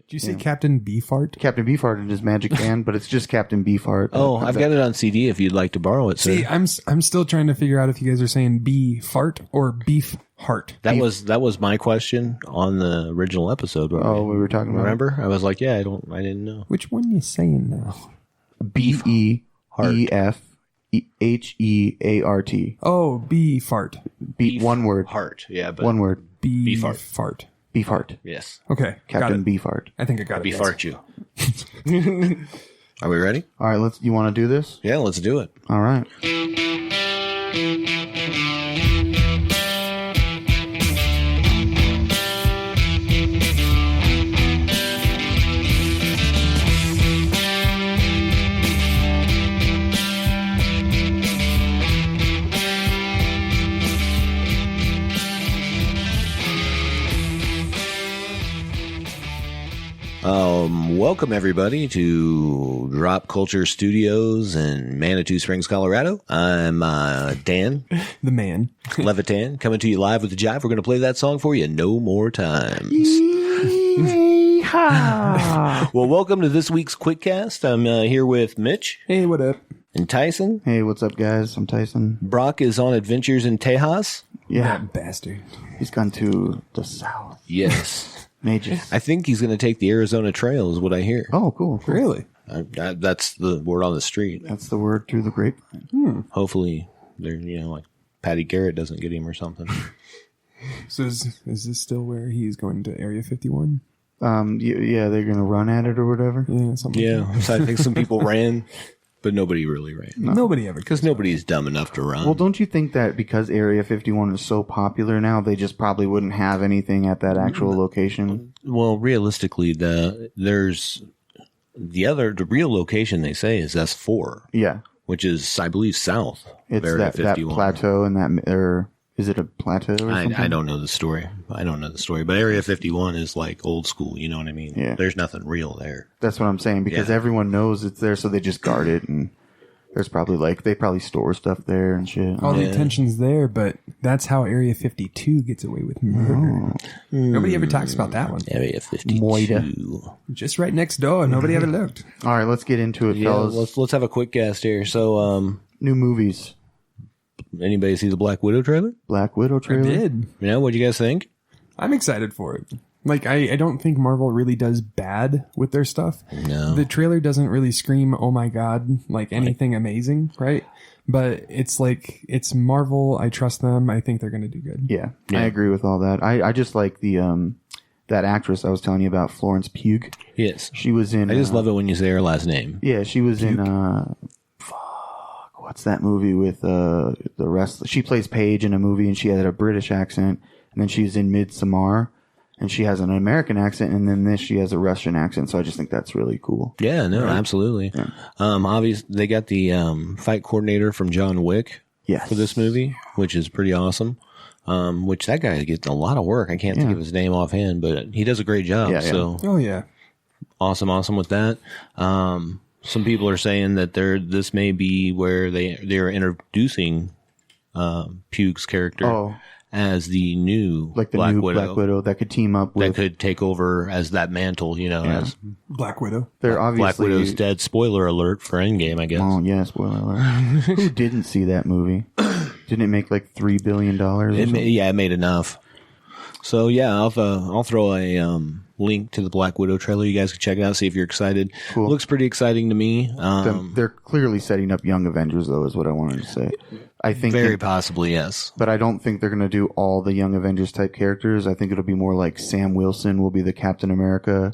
Did you say Captain Beefheart? Captain Beefhearted is Magic Band, but it's just Captain Beefheart. Oh, I've got it on CD if you'd like to borrow it, sir. See, I'm still trying to figure out if you guys are saying Beefheart or Beefheart. That was my question on the original episode. We were talking about. Remember? I was like, I didn't know. Which one are you saying now? Beefheart. Oh, Beefheart. One word. Heart. Yeah, but One word. Beefheart. Beefheart. Yes. Okay. Captain Beefheart. I think I got it. Beefheart you. Are we ready? All right, you want to do this? Yeah, let's do it. All right. Welcome everybody to Drop Culture Studios in Manitou Springs, Colorado. I'm Dan, the man, Levitan, coming to you live with the jive. We're going to play that song for you no more times. Well, welcome to this week's QuickCast. I'm here with Mitch. Hey, what up? And Tyson. Hey, what's up, guys? I'm Tyson. Brock is on adventures in Tejas. Yeah, that bastard. He's gone to the south. Yes. Mages. I think he's going to take the Arizona Trail is what I hear. Oh, cool. Really? That's the word on the street. That's the word through the grapevine. Hopefully, they're like Patty Garrett doesn't get him or something. So is this still where he's going to Area 51? Yeah, they're going to run at it or whatever. Yeah, something. Yeah, so I think some people ran, but nobody really ran. No. Nobody ever. Because nobody's dumb enough to run. Well, don't you think that because Area 51 is so popular now, they just probably wouldn't have anything at that actual location? Well, realistically, the real location they say is S4. Yeah. Which is, I believe, south of Area 51. That plateau and that, or is it a plateau or something? I don't know the story. But Area 51 is like old school, you know what I mean? Yeah. There's nothing real there. That's what I'm saying, because everyone knows it's there, so they just guard it, and there's probably they probably store stuff there and shit. All the attention's there, but that's how Area 52 gets away with murder. Nobody ever talks about that one. Area 52. Moida. Just right next door. Nobody ever looked. All right, let's get into it, fellas. Let's have a quick cast here. So, new movies. Anybody see the Black Widow trailer? Black Widow trailer? I did. Yeah, what'd you guys think? I'm excited for it. Like, I don't think Marvel really does bad with their stuff. No. The trailer doesn't really scream, oh my god, like anything amazing, right? But it's like, it's Marvel. I trust them. I think they're going to do good. Yeah, I agree with all that. I just like the that actress I was telling you about, Florence Pugh. Yes. She was in... I just love it when you say her last name. Yeah, she was in... what's that movie with the wrestler? She plays Paige in a movie, and she had a British accent. And then she's in Midsommar, and she has an American accent. And then this, she has a Russian accent. So I just think that's really cool. Yeah, no, absolutely. Yeah. Obviously, they got the fight coordinator from John Wick for this movie, which is pretty awesome. Which that guy gets a lot of work. I can't think of his name offhand, but he does a great job. Yeah, so, oh yeah, awesome with that. Some people are saying that this may be where they're introducing Pugh's character as the new Black Widow that could team up with, that could take over as that mantle, as Black Widow. They're obviously Black Widow's dead. Spoiler alert for Endgame, I guess. Oh yeah, spoiler alert. Who didn't see that movie? Didn't it make like $3 billion? It made enough. So yeah, I'll throw a link to the Black Widow trailer. You guys can check it out, see if you're excited. Cool. It looks pretty exciting to me. They're clearly setting up Young Avengers, though, is what I wanted to say. I think very possibly, yes. But I don't think they're going to do all the Young Avengers type characters. I think it'll be more like Sam Wilson will be the Captain America,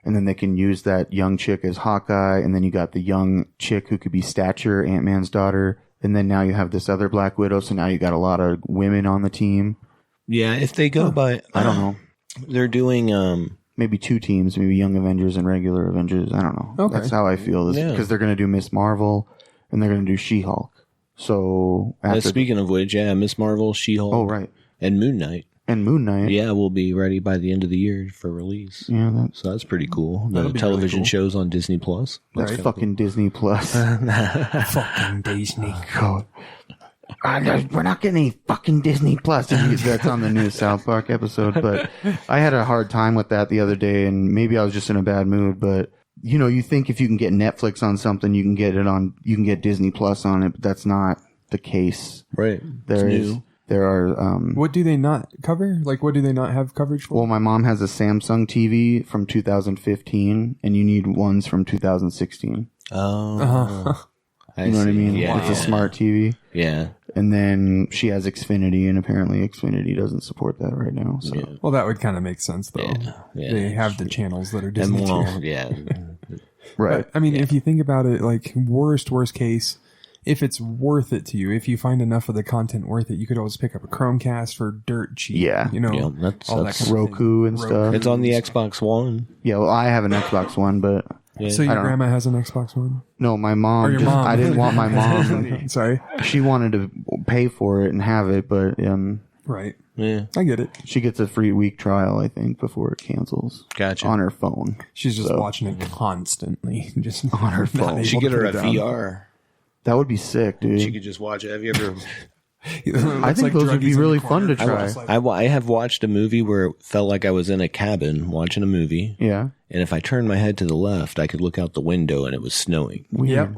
and then they can use that young chick as Hawkeye, and then you got the young chick who could be Stature, Ant-Man's daughter, and then now you have this other Black Widow, so now you got a lot of women on the team. Yeah, if they go by... I don't know. They're doing... maybe two teams, maybe Young Avengers and regular Avengers. I don't know. Okay. That's how I feel. Because they're going to do Miss Marvel, and they're going to do She-Hulk. So... speaking of which, Miss Marvel, She-Hulk... Oh, right. And Moon Knight. And Moon Knight. Yeah, will be ready by the end of the year for release. Yeah, so that's pretty cool. The television shows on Disney Plus. That's fucking cool. Disney Plus. Fucking Disney. God. we're not getting any fucking Disney Plus. That's on the new South Park episode. But I had a hard time with that the other day, and maybe I was just in a bad mood. But you think if you can get Netflix on something, you can get Disney Plus on it. But that's not the case. Right. There are. What do they not cover? Like, what do they not have coverage for? Well, my mom has a Samsung TV from 2015, and you need ones from 2016. Oh. You know what I mean? Yeah, it's a smart TV. Yeah. And then she has Xfinity, and apparently Xfinity doesn't support that right now. So. Yeah. Well, that would kind of make sense, though. Yeah. They have the channels that are Disney. Yeah. Right. But, I mean, if you think about it, like, worst case, if it's worth it to you, if you find enough of the content worth it, you could always pick up a Chromecast for dirt cheap. Yeah. You know, Yeah, all that that's kind of Roku thing. and stuff. It's on the Xbox One. Yeah, well, I have an Xbox One, but So your grandma has an Xbox One? no, my mom. Or your mom. I didn't want my mom. Sorry. She wanted to pay for it and have it, but Right. Yeah. I get it. she gets a free week trial, I think, before it cancels. Gotcha. On her phone. She's just watching it constantly. Just On her phone. She get her a VR. That would be sick, dude. She could just watch it. Have you ever? I think those would be really fun to try. I have watched a movie where it felt like I was in a cabin watching a movie. Yeah. And if I turned my head to the left, I could look out the window and it was snowing. Yep.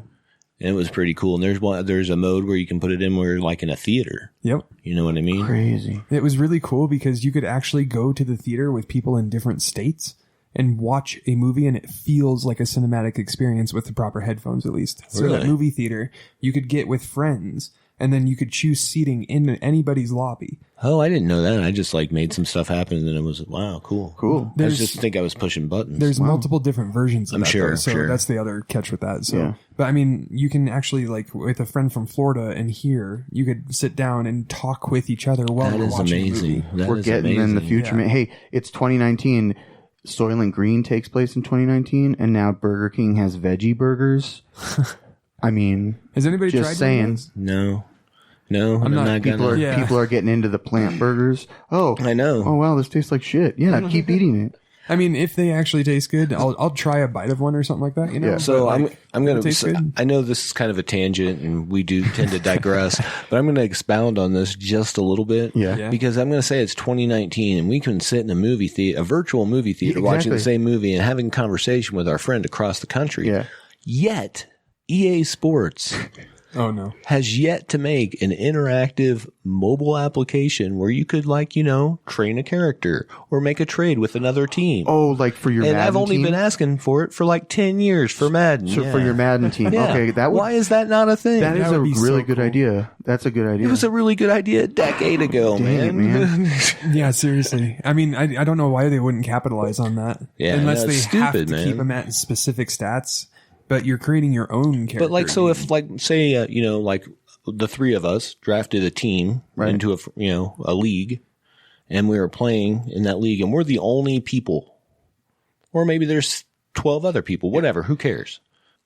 And it was pretty cool. And there's a mode where you can put it in where you're like in a theater. Yep. You know what I mean? Crazy. It was really cool because you could actually go to the theater with people in different states and watch a movie, and it feels like a cinematic experience with the proper headphones, at least. So Really? that movie theater, you could get with friends, and then you could choose seating in anybody's lobby. Oh, I didn't know that. I just like made some stuff happen and then it was, wow, cool. Cool. I just think I was pushing buttons. There's multiple different versions of I'm that, sure, though, so sure. that's the other catch with that. So, Yeah. But I mean, you can actually, like, with a friend from Florida and here, you could sit down and talk with each other while That you're is watching a amazing. movie. That We're is getting in the amazing. future. Yeah. Man. Hey, it's 2019. Soylent Green takes place in 2019, and now Burger King has veggie burgers. I mean, Has anybody just tried saying. those? No, I'm not- not People gonna. are Yeah. people are getting into the plant burgers. Oh, I know. Oh wow, this tastes like shit. Yeah, keep eating it. I mean, if they actually taste good, I'll try a bite of one or something like that. You know. Yeah. So But, like, I'm going it tastes to. good. I know this is kind of a tangent, and we do tend to digress, but I'm going to expound on this just a little bit. Yeah. Because I'm going to say it's 2019, and we can sit in a movie theater, a virtual movie theater, watching the Exactly. same movie and having a conversation with our friend across the country. Yeah. Yet, EA Sports Oh no. has yet to make an interactive mobile application where you could, like, train a character or make a trade with another team. Oh, like for your and Madden I've only team? been asking for it for like 10 years for Madden. So yeah. for your Madden team. Yeah. Okay, that would, Why is that not a thing? that is That a would be really so good cool. idea. That's a good idea. It was a really good idea a decade ago, Dang it, man. Yeah, seriously. I mean, I don't know why they wouldn't capitalize on that. Yeah, unless no, they it's have stupid, to man. keep them at specific stats. But you're creating your own character. But like, so if like, say, like the three of us drafted a team into a league, and we were playing in that league, and we're the only people, or maybe there's 12 other people, whatever, who cares?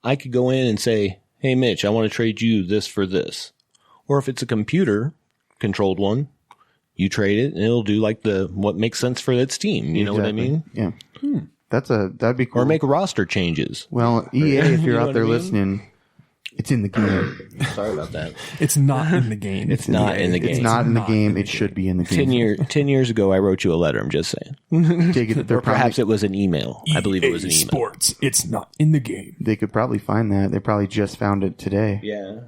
I could go in and say, hey, Mitch, I want to trade you this for this. Or if it's a computer controlled one, you trade it and it'll do like what makes sense for its team. You know what I mean? Yeah. That'd be cool. Or make roster changes. Well, EA, if you're You know out what there I mean? listening, it's in the game. Sorry about that. it's not in the game. It's not in the game. It's not in the game. It should be in the game. 10 years ago, I wrote you a letter. I'm just saying. They could, Or perhaps it was an email. I believe it was an email. Sports. It's not in the game. they could probably find that. They probably just found it today. Yeah.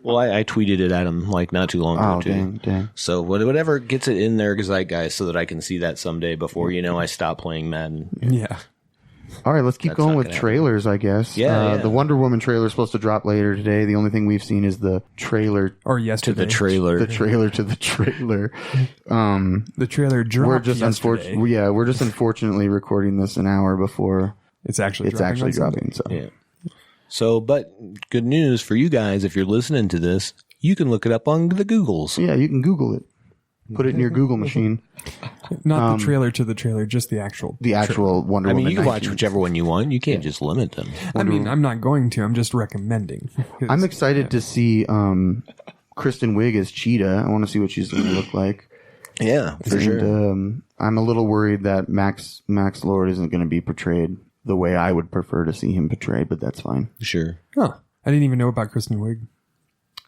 Well, I tweeted it at him like not too long ago, Oh, too. dang. So whatever gets it in their zeitgeist so that I can see that someday before, I stop playing Madden. Yeah. All right, let's keep That's going not with gonna trailers, I guess. Yeah. The Wonder Woman trailer is supposed to drop later today. The only thing we've seen is the trailer Or To yesterday. the trailer. the trailer to the trailer. The trailer dropped We're just yesterday. we're just unfortunately recording this an hour before It's actually it's dropping actually on Sunday. dropping. So Yeah. So, but good news for you guys, if you're listening to this, you can look it up on the Googles. yeah, you can Google it. Put it in your Google machine. Not the trailer to the trailer, just the actual. The actual Wonder I mean, Woman. you can watch 19. whichever one you want. You can't just limit them. I mean, I'm not going to. I'm just recommending. I'm excited to see Kristen Wiig as Cheetah. I want to see what she's going to look like. Yeah, for And sure. I'm a little worried that Max Lord isn't going to be portrayed the way I would prefer to see him portrayed, but that's fine. Sure. Huh. I didn't even know about Kristen Wiig.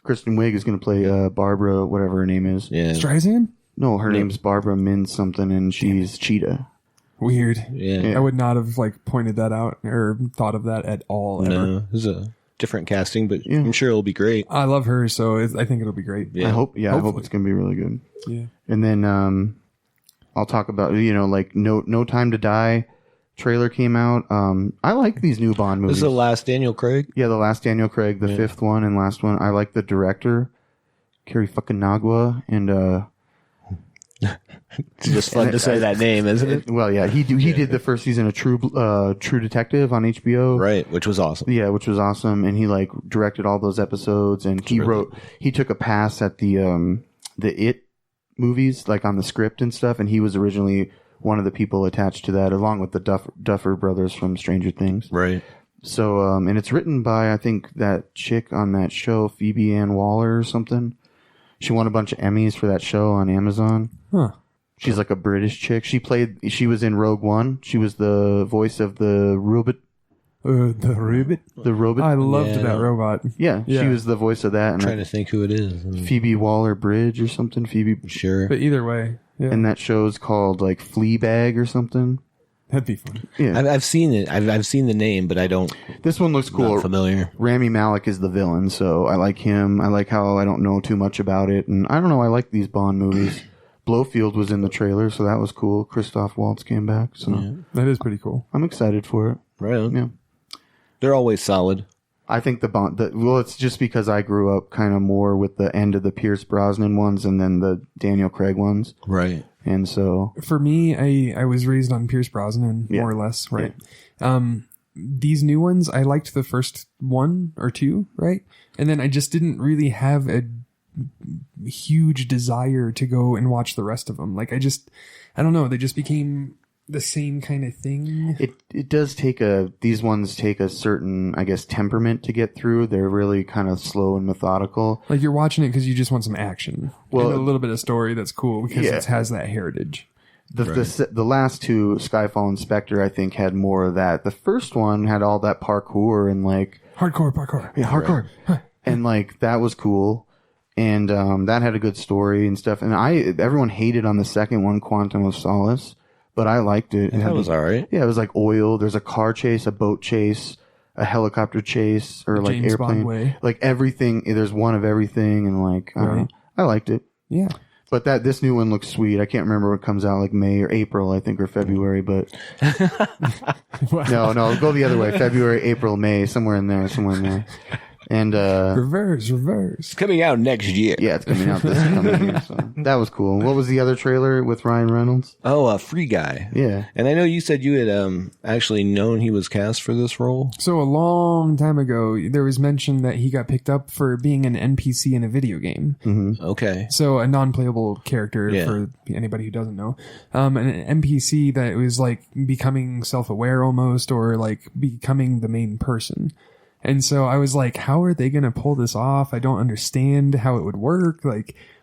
Kristen Wiig is going to play Barbara, whatever her name is. Yeah. Streisand? No, her name's Barbara Min something, and she's Cheetah. Weird. Yeah. I would not have pointed that out or thought of that at all. Ever. No, this is a different casting, but I'm sure it'll be great. I love her, so I think it'll be great. Yeah. I hope it's going to be really good. Yeah. And then I'll talk about No Time to Die trailer came out. I like these new Bond movies. This is the last Daniel Craig? Yeah, the last Daniel Craig, the fifth one and last one. I like the director, Kerry fucking Nagua, and it's just fun to say that name, isn't it? Well, yeah, he did the first season of True Detective on HBO, right? Which was awesome. Yeah, which was awesome, and he directed all those episodes, and he took a pass at the It movies, on the script and stuff, and he was originally one of the people attached to that, along with the Duffer brothers from Stranger Things, right? So, and it's written by I think that chick on that show, Phoebe Ann Waller or something. She won a bunch of Emmys for that show on Amazon. Huh. She's like a British chick. She was in Rogue One. She was the voice of the robot. The robot? The robot. I loved that robot. Yeah, she was the voice of that. I'm trying to think who it is. Phoebe Waller-Bridge or something. Phoebe. Sure. But either way. Yeah. And that show's called Fleabag or something. That'd be fun. Yeah. I've seen it. I've seen the name, but I don't. This one looks cool. Not familiar. Rami Malek is the villain, so I like him. I like how I don't know too much about it, and I don't know. I like these Bond movies. Blofeld was in the trailer, so that was cool. Christoph Waltz came back, so that is pretty cool. I'm excited for it. Right. Yeah. They're always solid. I think the Bond. Well, it's just because I grew up kind of more with the end of the Pierce Brosnan ones, and then the Daniel Craig ones. Right. And so for me, I was raised on Pierce Brosnan more or less, right? Yeah. These new ones, I liked the first one or two, right? And then I just didn't really have a huge desire to go and watch the rest of them. I don't know, they just became the same kind of thing. It does take these ones take a certain, I guess, temperament to get through. They're really kind of slow and methodical. You're watching it because you just want some action. Well, and a little bit of story that's cool because it has that heritage. The last two, Skyfall and Spectre, I think had more of that. The first one had all that parkour and hardcore parkour. Yeah, hardcore. Right. And that was cool. And that had a good story and stuff. And everyone hated on the second one, Quantum of Solace. But I liked it. That was all right. Yeah, it was oil. There's a car chase, a boat chase, a helicopter chase, or James airplane. Bond way. Everything. There's one of everything, and I don't know. I liked it. Yeah. But this new one looks sweet. I can't remember what comes out May or April, I think, or February. But no, go the other way. February, April, May, somewhere in there. And reverse. It's coming out next year. Yeah, it's coming out this coming year. So that was cool. What was the other trailer with Ryan Reynolds? Oh, Free Guy. Yeah. And I know you said you had actually known he was cast for this role. So a long time ago, there was mention that he got picked up for being an NPC in a video game. Mm-hmm. Okay. So a non-playable character for anybody who doesn't know. An NPC that was becoming self-aware almost, or becoming the main person. And so I was like, how are they going to pull this off? I don't understand how it would work,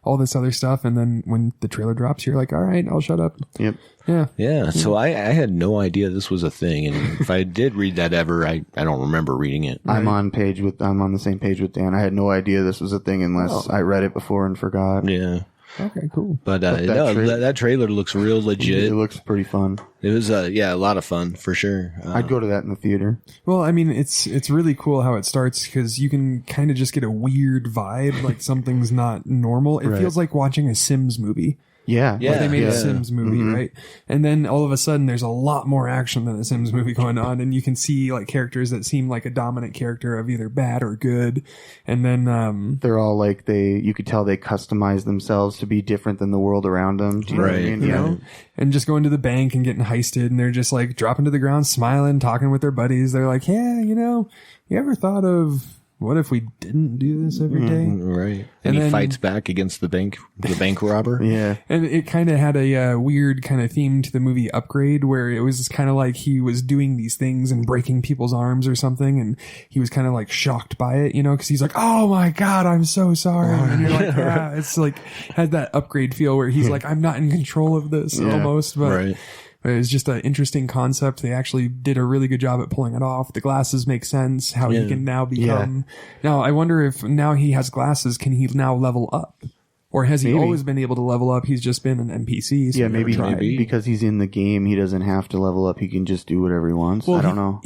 all this other stuff. And then when the trailer drops, you're like, all right, I'll shut up. Yep. Yeah. Yeah. So I had no idea this was a thing. And if I did read that ever, I don't remember reading it. I'm on the same page with Dan. I had no idea this was a thing unless I read it before and forgot. Yeah. Okay, cool. But that trailer looks real legit. It looks pretty fun. It was a lot of fun for sure. I'd go to that in the theater. Well, I mean, it's really cool how it starts because you can kind of just get a weird vibe, something's not normal. It feels like watching a Sims movie. Yeah. They made a Sims movie, right? And then all of a sudden there's a lot more action than a Sims movie going on. And you can see characters that seem like a dominant character of either bad or good. And then, they're all you could tell they customize themselves to be different than the world around them. Do you know what I mean? You know? And just going to the bank and getting heisted, and they're just dropping to the ground, smiling, talking with their buddies. They're like, yeah, you ever thought of, what if we didn't do this every day? Right. And he fights back against the bank robber. Yeah. And it kind of had a weird kind of theme to the movie Upgrade, where it was kind of like he was doing these things and breaking people's arms or something. And he was kind of shocked by it, because he's like, oh my God, I'm so sorry. And you're like, yeah, it's had that Upgrade feel where he's like, I'm not in control of this almost. But It was just an interesting concept. They actually did a really good job at pulling it off. The glasses make sense. How he can now become. Now I wonder if now he has glasses, can he now level up? Or has he always been able to level up? He's just been an NPC. So maybe because he's in the game, he doesn't have to level up. He can just do whatever he wants. I don't know.